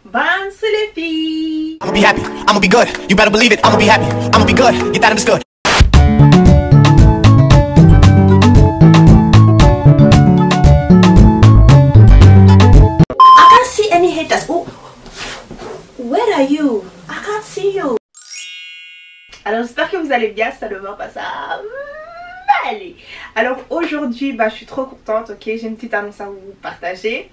Ben, c'est les filles. I'ma be happy, I'ma be good. You better believe it, I'ma be happy, I'ma be good. Get that understood. I can't see any haters. Oh, where are you? I can't see you. Alors j'espère que vous allez bien, ça ne va pas ça. Allez. Alors aujourd'hui, je suis trop contente, ok, j'ai une petite annonce à vous partager.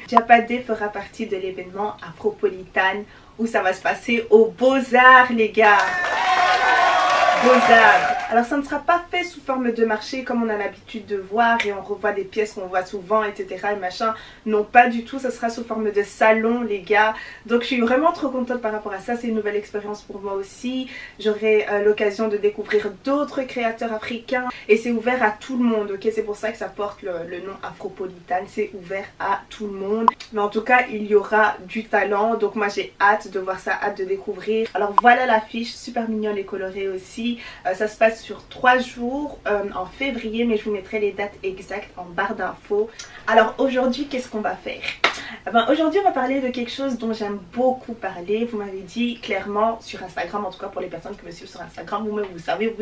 Japadé fera partie de l'événement Afropolitan où ça va se passer aux Beaux-Arts, les gars. Beaux-Arts. Alors ça ne sera pas fait sous forme de marché comme on a l'habitude de voir et on revoit des pièces qu'on voit souvent, etc. et machin. Non, pas du tout, ça sera sous forme de salon, les gars. Donc je suis vraiment trop contente par rapport à ça, c'est une nouvelle expérience pour moi aussi. J'aurai l'occasion de découvrir d'autres créateurs africains et c'est ouvert à tout le monde, ok. C'est pour ça que ça porte le nom Afropolitan, c'est ouvert à tout le monde. Mais en tout cas, il y aura du talent, donc moi j'ai hâte de voir ça, hâte de découvrir. Alors voilà l'affiche, super mignonne et colorée aussi. Ça se passe sur 3 jours en février, mais je vous mettrai les dates exactes en barre d'infos. Alors aujourd'hui, qu'est-ce qu'on va faire? Aujourd'hui on va parler de quelque chose dont j'aime beaucoup parler. Vous m'avez dit clairement sur Instagram, en tout cas pour les personnes qui me suivent sur Instagram, vous-même vous savez,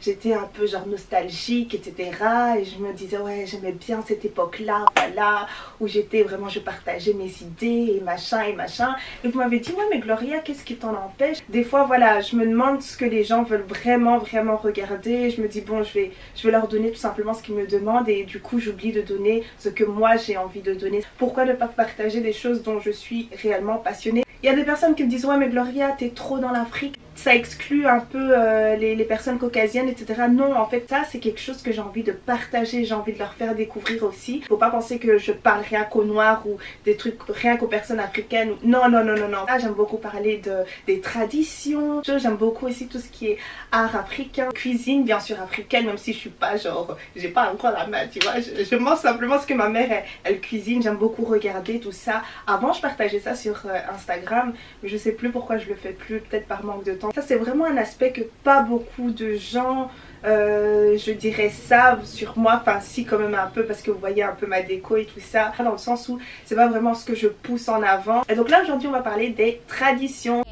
j'étais un peu genre nostalgique, etc. Et je me disais, ouais, j'aimais bien cette époque-là, voilà, où j'étais vraiment, je partageais mes idées et machin et machin. Et vous m'avez dit, ouais, mais Gloria, qu'est-ce qui t'en empêche? Des fois, voilà, je me demande ce que les gens veulent vraiment regarder. Je me dis, bon, je vais leur donner tout simplement ce qu'ils me demandent. Et du coup, j'oublie de donner ce que moi, j'ai envie de donner. Pourquoi ne pas partager des choses dont je suis réellement passionnée? Il y a des personnes qui me disent, ouais, mais Gloria, t'es trop dans l'Afrique. Ça exclut un peu les personnes caucasiennes, etc. Non, en fait, ça, c'est quelque chose que j'ai envie de partager, j'ai envie de leur faire découvrir aussi. Faut pas penser que je parle rien qu'aux noirs ou des trucs rien qu'aux personnes africaines. Non, non, non, non, non. Là, j'aime beaucoup parler des traditions. J'aime beaucoup aussi tout ce qui est art africain. Cuisine, bien sûr, africaine, même si je suis pas genre, j'ai pas encore la main, tu vois. Je mange simplement ce que ma mère, elle cuisine. J'aime beaucoup regarder tout ça. Avant, je partageais ça sur Instagram, mais je sais plus pourquoi je le fais plus, peut-être par manque de temps. Ça c'est vraiment un aspect que pas beaucoup de gens je dirais savent sur moi, enfin si quand même un peu parce que vous voyez un peu ma déco et tout ça, dans le sens où c'est pas vraiment ce que je pousse en avant. Et donc là aujourd'hui on va parler des traditions.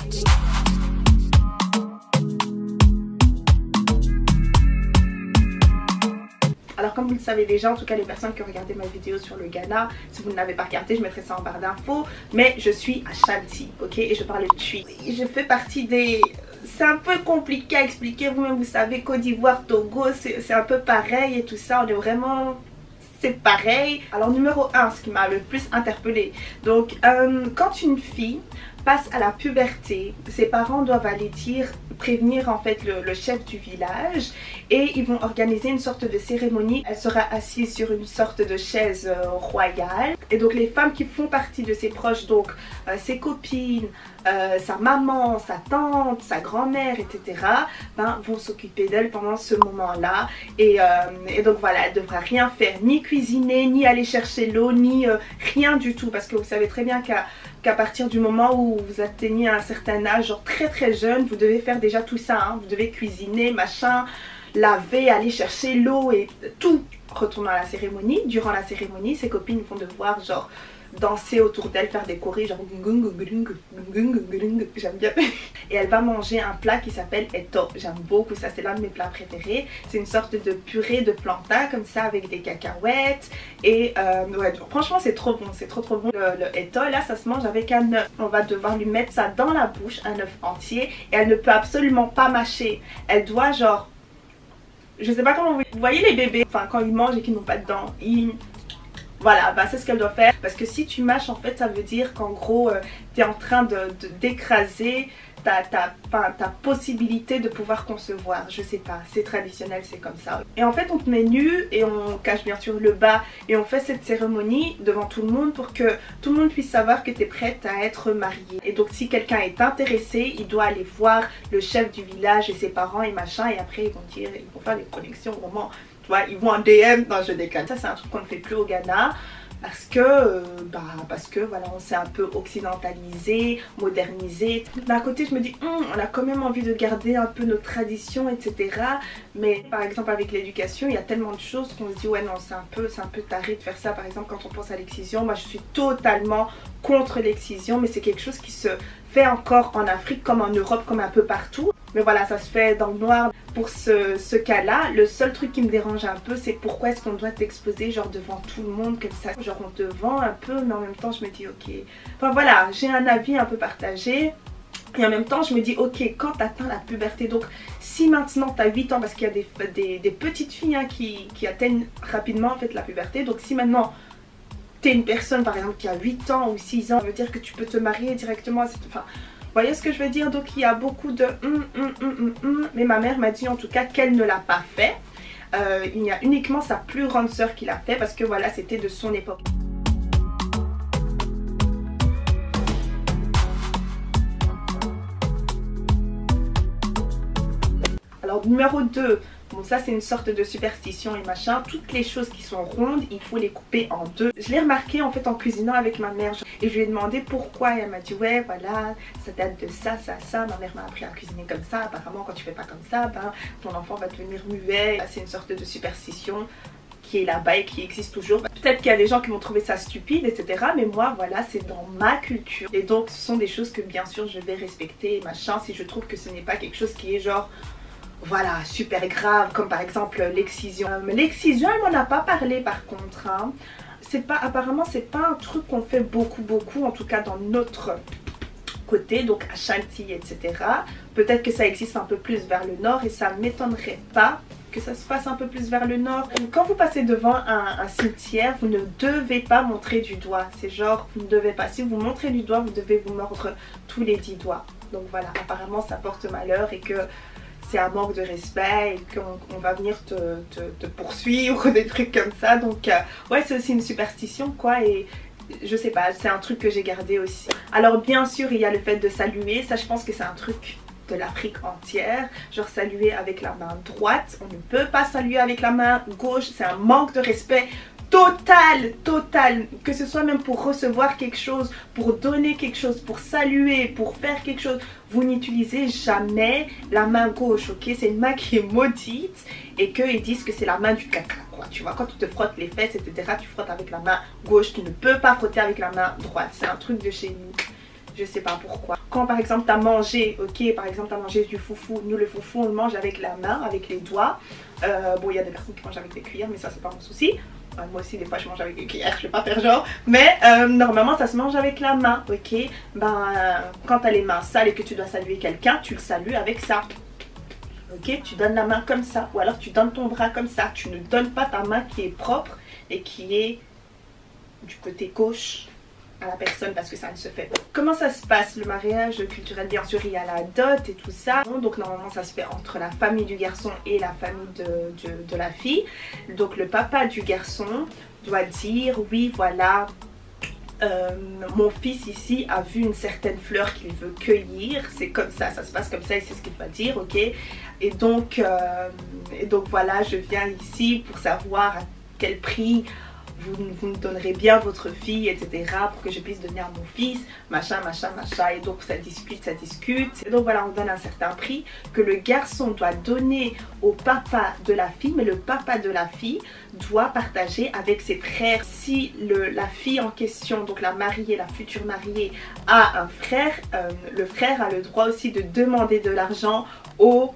Alors comme vous le savez déjà, en tout cas les personnes qui ont regardé ma vidéo sur le Ghana, si vous ne l'avez pas regardé, je mettrai ça en barre d'infos. Mais je suis à Ashanti, ok, et je parle de Twi. Je fais partie des... C'est un peu compliqué à expliquer, vous-même vous savez, Côte d'Ivoire, Togo, c'est un peu pareil et tout ça, on est vraiment... c'est pareil. Alors numéro 1, ce qui m'a le plus interpellée. Donc quand une fille passe à la puberté, ses parents doivent aller prévenir en fait le chef du village et ils vont organiser une sorte de cérémonie. Elle sera assise sur une sorte de chaise royale et donc les femmes qui font partie de ses proches, donc ses copines, sa maman, sa tante, sa grand-mère, etc. Vont s'occuper d'elle pendant ce moment-là et donc voilà, elle ne devra rien faire, ni cuisiner, ni aller chercher l'eau, ni rien du tout, parce que vous savez très bien qu'à partir du moment où vous atteignez un certain âge, genre très jeune, vous devez faire déjà tout ça, hein. Vous devez cuisiner, machin, laver, aller chercher l'eau et tout. Retournant à la cérémonie, durant la cérémonie, ses copines vont devoir genre danser autour d'elle, faire des chorés genre j'aime bien. Et elle va manger un plat qui s'appelle eto, j'aime beaucoup ça, c'est l'un de mes plats préférés. C'est une sorte de purée de plantain comme ça avec des cacahuètes et ouais, franchement c'est trop bon, c'est trop bon. Le eto là ça se mange avec un œuf. On va devoir lui mettre ça dans la bouche, un œuf entier, et elle ne peut absolument pas mâcher. Elle doit genre, je sais pas comment vous voyez les bébés, enfin quand ils mangent et qu'ils n'ont pas de dents, voilà, c'est ce qu'elle doit faire. Parce que si tu mâches, en fait, ça veut dire qu'en gros, tu es en train d'écraser ta possibilité de pouvoir concevoir. Je sais pas, c'est traditionnel, c'est comme ça. Et en fait, on te met nu et on cache bien sûr le bas. Et on fait cette cérémonie devant tout le monde pour que tout le monde puisse savoir que tu es prête à être mariée. Et donc, si quelqu'un est intéressé, il doit aller voir le chef du village et ses parents et machin. Et après, ils vont faire des connexions au moment... ils vont en DM, non je déconne. Ça c'est un truc qu'on ne fait plus au Ghana. Parce que voilà, on s'est un peu occidentalisé, modernisé. D'un côté je me dis on a quand même envie de garder un peu nos traditions, etc. Mais par exemple avec l'éducation, il y a tellement de choses qu'on se dit ouais non, c'est un peu taré de faire ça. Par exemple quand on pense à l'excision, moi je suis totalement contre l'excision, mais c'est quelque chose qui se fait encore en Afrique comme en Europe, comme un peu partout. Mais voilà, ça se fait dans le noir. Pour ce cas-là, le seul truc qui me dérange un peu, c'est pourquoi est-ce qu'on doit t'exposer genre devant tout le monde comme ça. Genre on te vend un peu, mais en même temps je me dis ok. Enfin voilà, j'ai un avis un peu partagé. Et en même temps je me dis ok, quand tu atteins la puberté, donc si maintenant tu as 8 ans, parce qu'il y a des petites filles hein, qui atteignent rapidement en fait la puberté. Donc si maintenant tu es une personne par exemple qui a 8 ans ou 6 ans, ça veut dire que tu peux te marier directement à cette... Enfin, vous voyez ce que je veux dire? Donc il y a beaucoup de mais ma mère m'a dit en tout cas qu'elle ne l'a pas fait. Il y a uniquement sa plus grande sœur qui l'a fait parce que voilà, c'était de son époque. Alors numéro 2, bon ça c'est une sorte de superstition et machin, toutes les choses qui sont rondes, il faut les couper en deux. Je l'ai remarqué en fait en cuisinant avec ma mère et je lui ai demandé pourquoi et elle m'a dit ouais voilà, ça date de ça, ma mère m'a appris à cuisiner comme ça, apparemment quand tu fais pas comme ça, ben, ton enfant va devenir muet, c'est une sorte de superstition qui est là-bas et qui existe toujours. Peut-être qu'il y a des gens qui vont trouver ça stupide, etc. Mais moi, voilà, c'est dans ma culture. Et donc, ce sont des choses que bien sûr je vais respecter, machin, si je trouve que ce n'est pas quelque chose qui est genre... Voilà, super grave, comme par exemple l'excision. L'excision, elle m'en a pas parlé par contre. Hein. Apparemment, c'est pas un truc qu'on fait beaucoup, en tout cas dans notre côté, donc à Chantilly, etc. Peut-être que ça existe un peu plus vers le nord et ça m'étonnerait pas que ça se fasse un peu plus vers le nord. Quand vous passez devant un cimetière, vous ne devez pas montrer du doigt. C'est genre, vous ne devez pas. Si vous montrez du doigt, vous devez vous mordre tous les 10 doigts. Donc voilà, apparemment ça porte malheur et que... c'est un manque de respect et qu'on va venir te poursuivre, des trucs comme ça. Donc ouais, c'est aussi une superstition quoi. Et je sais pas, c'est un truc que j'ai gardé aussi. Alors bien sûr il y a le fait de saluer, ça je pense que c'est un truc de l'Afrique entière. Genre saluer avec la main droite, on ne peut pas saluer avec la main gauche, c'est un manque de respect total, que ce soit même pour recevoir quelque chose, pour donner quelque chose, pour saluer, pour faire quelque chose, vous n'utilisez jamais la main gauche, ok? C'est une main qui est maudite et qu'ils disent que c'est la main du caca, quoi. Tu vois, quand tu te frottes les fesses, etc., tu frottes avec la main gauche, tu ne peux pas frotter avec la main droite. C'est un truc de chez nous. Je sais pas pourquoi. Quand par exemple tu as mangé, ok, par exemple tu as mangé du foufou, nous le foufou on le mange avec la main, avec les doigts. Bon, il y a des personnes qui mangent avec des cuillères, mais ça c'est pas mon souci. Moi aussi des fois je mange avec des cuillères, je vais pas faire genre. Mais normalement ça se mange avec la main, ok. Quand tu as les mains sales et que tu dois saluer quelqu'un, tu le salues avec ça. Ok, tu donnes la main comme ça, ou alors tu donnes ton bras comme ça. Tu ne donnes pas ta main qui est propre et qui est du côté gauche à la personne parce que ça ne se fait pas. Comment ça se passe le mariage culturel? Bien sûr il y a la dot et tout ça, donc normalement ça se fait entre la famille du garçon et la famille de la fille. Donc le papa du garçon doit dire oui voilà, mon fils ici a vu une certaine fleur qu'il veut cueillir, c'est comme ça se passe comme ça et c'est ce qu'il va dire, ok. Et donc voilà, je viens ici pour savoir à quel prix vous me donnerez bien votre fille, etc. pour que je puisse donner à mon fils, machin. Et donc ça discute. Et donc voilà, on donne un certain prix que le garçon doit donner au papa de la fille, mais le papa de la fille doit partager avec ses frères. Si la fille en question, donc la mariée, la future mariée, a un frère, le frère a le droit aussi de demander de l'argent au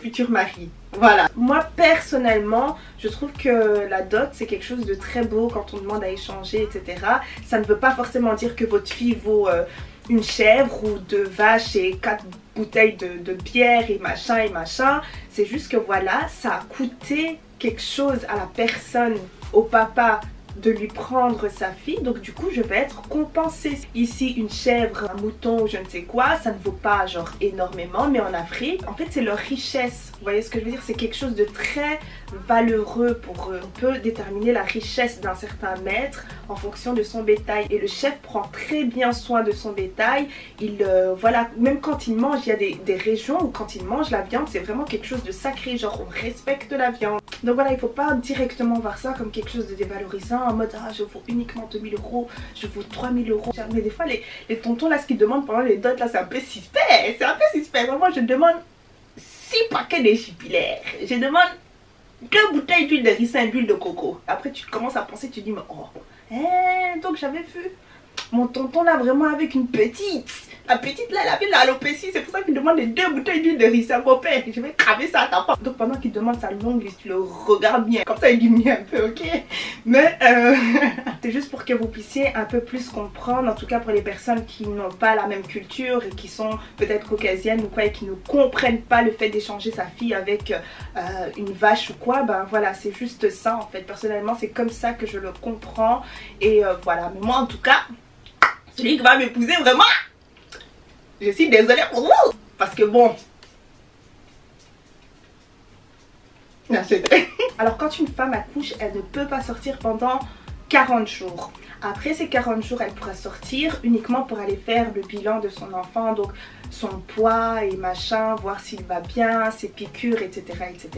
futur mari. Voilà. Moi personnellement, je trouve que la dot c'est quelque chose de très beau quand on demande à échanger, etc. Ça ne veut pas forcément dire que votre fille vaut une chèvre ou 2 vaches et 4 bouteilles de bière et machin. C'est juste que voilà, ça a coûté quelque chose à la personne, au papa de lui prendre sa fille, donc du coup je vais être compensée. Ici une chèvre, un mouton ou je ne sais quoi, ça ne vaut pas genre énormément, mais en Afrique en fait c'est leur richesse, vous voyez ce que je veux dire, c'est quelque chose de très valeureux pour eux. On peut déterminer la richesse d'un certain maître en fonction de son bétail, et le chef prend très bien soin de son bétail. Il voilà, même quand il mange, il y a des régions où quand il mange la viande c'est vraiment quelque chose de sacré, genre on respecte la viande. Donc voilà, il faut pas directement voir ça comme quelque chose de dévalorisant en mode ah je vaux uniquement 2000 €, je vaux 3000 €. Mais des fois les tontons là, ce qu'ils demandent pendant les dots là, c'est un peu suspect, c'est un peu suspect. Vraiment je demande 6 paquets de chipilaires, je demande 2 bouteilles d'huile de ricin, d'huile de coco. Après tu commences à penser, tu dis mais oh, donc j'avais vu mon tonton là vraiment avec une petite. La petite là, elle avait l'alopécie, c'est pour ça qu'il demande les 2 bouteilles d'huile de ricin, mon père. Je vais cramer ça à ta part. Donc pendant qu'il demande sa longue liste, tu le regardes bien. Comme ça, il diminue un peu, ok? Mais c'est juste pour que vous puissiez un peu plus comprendre, en tout cas pour les personnes qui n'ont pas la même culture et qui sont peut-être caucasiennes ou quoi et qui ne comprennent pas le fait d'échanger sa fille avec une vache ou quoi. Ben voilà, c'est juste ça en fait. Personnellement, c'est comme ça que je le comprends. Et voilà, mais moi en tout cas, celui qui va m'épouser vraiment, je suis désolée pour vous. Parce que bon. Alors quand une femme accouche, elle ne peut pas sortir pendant 40 jours. Après ces 40 jours, elle pourra sortir uniquement pour aller faire le bilan de son enfant. Donc son poids et machin, voir s'il va bien, ses piqûres, etc. etc.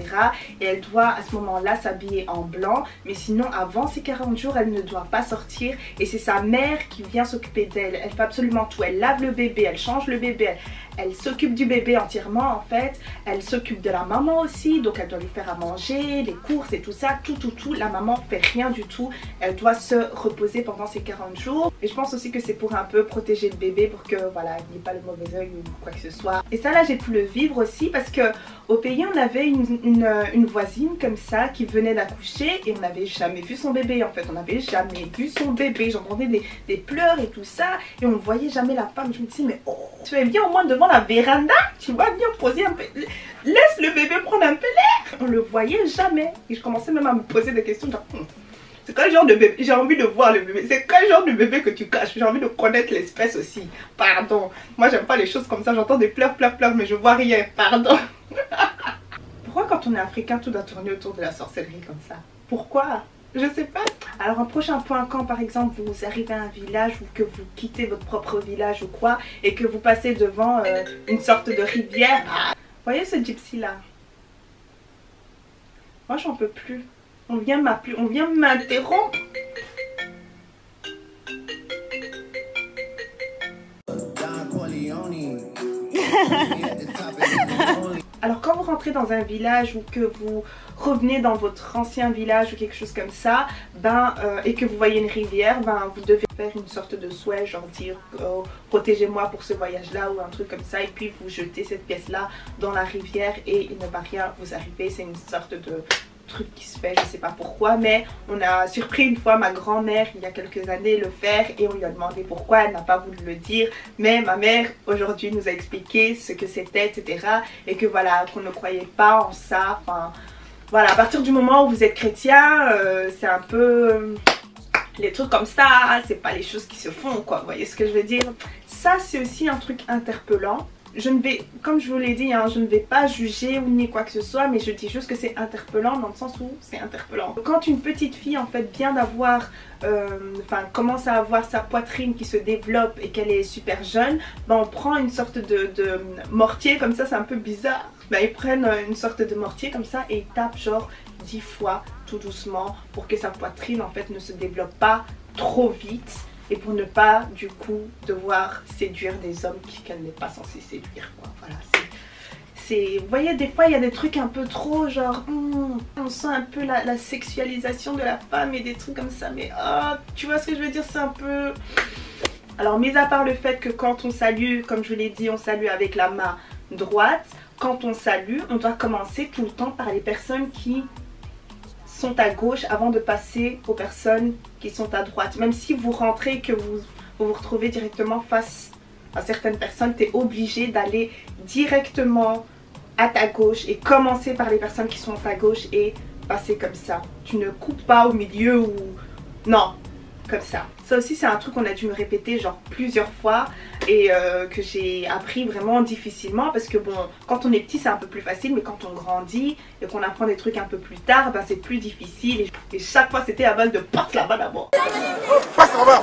Et elle doit à ce moment-là s'habiller en blanc. Mais sinon, avant ces 40 jours, elle ne doit pas sortir. Et c'est sa mère qui vient s'occuper d'elle. Elle fait absolument tout. Elle lave le bébé, elle change le bébé, elle s'occupe du bébé entièrement en fait. Elle s'occupe de la maman aussi. Donc elle doit lui faire à manger, les courses et tout ça. Tout. La maman fait rien du tout. Elle doit se reposer pendant ces 40 jours. Et je pense aussi que c'est pour un peu protéger le bébé pour que voilà, il n'y ait pas le mauvais oeil ou quoi que ce soit. Et ça là, j'ai pu le vivre aussi parce que au pays, on avait une voisine comme ça qui venait d'accoucher et on n'avait jamais vu son bébé en fait. On n'avait jamais vu son bébé. J'entendais des pleurs et tout ça et on ne voyait jamais la femme. Je me disais mais oh, tu es bien au moins devant la véranda, tu vas bien poser un peu, laisse le bébé prendre un peu l'air. On le voyait jamais et je commençais même à me poser des questions genre c'est quel genre de bébé, j'ai envie de voir le bébé, c'est quel genre de bébé que tu caches, j'ai envie de connaître l'espèce aussi, pardon, moi j'aime pas les choses comme ça, j'entends des pleurs mais je vois rien, pardon. Pourquoi quand on est africain tout doit tourner autour de la sorcellerie comme ça? Pourquoi? Je sais pas. Alors un prochain point, quand par exemple vous arrivez à un village ou que vous quittez votre propre village ou quoi et que vous passez devant une sorte de rivière, voyez ce gypsy là, moi j'en peux plus. On vient m'interrompre. Alors quand vous rentrez dans un village ou que vous revenez dans votre ancien village ou quelque chose comme ça, et que vous voyez une rivière, vous devez faire une sorte de souhait, genre dire oh, protégez-moi pour ce voyage là ou un truc comme ça, et puis vous jetez cette pièce là dans la rivière et il ne va rien vous arriver. C'est une sorte de truc qui se fait, je sais pas pourquoi, mais on a surpris une fois ma grand-mère il y a quelques années le faire et on lui a demandé pourquoi, elle n'a pas voulu le dire, mais ma mère aujourd'hui nous a expliqué ce que c'était, etc. et que voilà, qu'on ne croyait pas en ça. Enfin voilà, à partir du moment où vous êtes chrétien, c'est un peu les trucs comme ça, c'est pas les choses qui se font quoi, vous voyez ce que je veux dire. Ça c'est aussi un truc interpellant. Je ne vais, comme je vous l'ai dit, hein, je ne vais pas juger ou ni quoi que ce soit, mais je dis juste que c'est interpellant dans le sens où c'est interpellant. Quand une petite fille en fait vient d'avoir, commence à avoir sa poitrine qui se développe et qu'elle est super jeune, on prend une sorte de mortier comme ça, c'est un peu bizarre. Ils prennent une sorte de mortier comme ça et ils tapent genre 10 fois tout doucement pour que sa poitrine en fait ne se développe pas trop vite. Et pour ne pas du coup devoir séduire des hommes qu'elle n'est pas censée séduire quoi. Voilà, vous voyez, des fois il y a des trucs un peu trop genre on sent un peu la sexualisation de la femme et des trucs comme ça, mais tu vois ce que je veux dire, c'est un peu. Alors mis à part le fait que quand on salue, comme je vous l'ai dit, on salue avec la main droite, quand on salue on doit commencer tout le temps par les personnes qui sont à gauche avant de passer aux personnes qui sont à droite. Même si vous rentrez et que vous retrouvez directement face à certaines personnes, tu es obligé d'aller directement à ta gauche et commencer par les personnes qui sont à ta gauche et passer comme ça. Tu ne coupes pas au milieu ou Non, comme ça. Ça aussi c'est un truc qu'on a dû me répéter genre plusieurs fois et que j'ai appris vraiment difficilement parce que bon, quand on est petit c'est un peu plus facile, mais quand on grandit et qu'on apprend des trucs un peu plus tard, ben c'est plus difficile et chaque fois c'était à base de passe là-bas d'abord. Passe là-bas.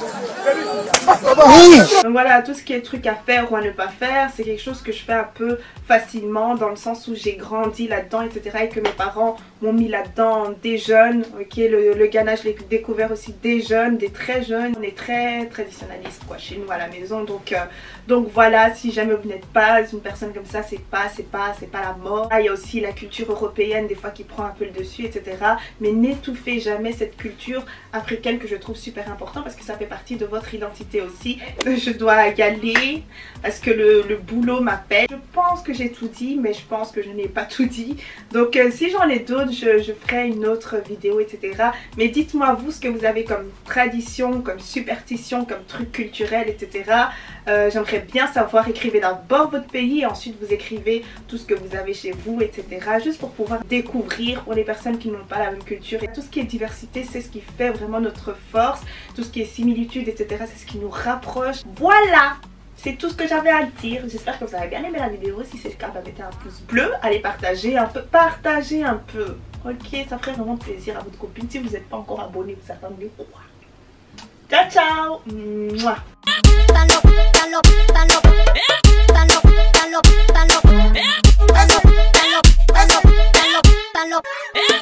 Donc voilà, tout ce qui est truc à faire ou à ne pas faire, c'est quelque chose que je fais un peu facilement dans le sens où j'ai grandi là-dedans, etc. et que mes parents m'ont mis là-dedans des jeunes. Ok, le Ghana je l'ai découvert aussi des jeunes, des très jeunes. On est très traditionnaliste quoi chez nous à la maison, donc voilà, si jamais vous n'êtes pas une personne comme ça, c'est pas la mort. Ah, il y a aussi la culture européenne des fois qui prend un peu le dessus, etc. Mais n'étouffez jamais cette culture africaine que je trouve super important parce que ça fait partie de votre identité aussi. Je dois y aller parce que le boulot m'appelle. Je pense que j'ai tout dit, mais je pense que je n'ai pas tout dit. Donc si j'en ai d'autres, je ferai une autre vidéo, etc. Mais dites-moi vous ce que vous avez comme tradition, comme superstition, comme truc culturel, etc. J'aimerais bien savoir. Écrivez d'abord votre pays et ensuite vous écrivez tout ce que vous avez chez vous, etc. Juste pour pouvoir découvrir pour les personnes qui n'ont pas la même culture. Et tout ce qui est diversité, c'est ce qui fait vraiment notre force. Tout ce qui est similitude, etc. c'est ce qui nous rapproche. Voilà! C'est tout ce que j'avais à dire. J'espère que vous avez bien aimé la vidéo. Si c'est le cas, mettez un pouce bleu. Allez partager un peu. Partagez un peu. Ok, ça ferait vraiment plaisir à votre copine. Si vous n'êtes pas encore abonné, vous attendez quoi? Ciao, ciao. Mouah. Hello.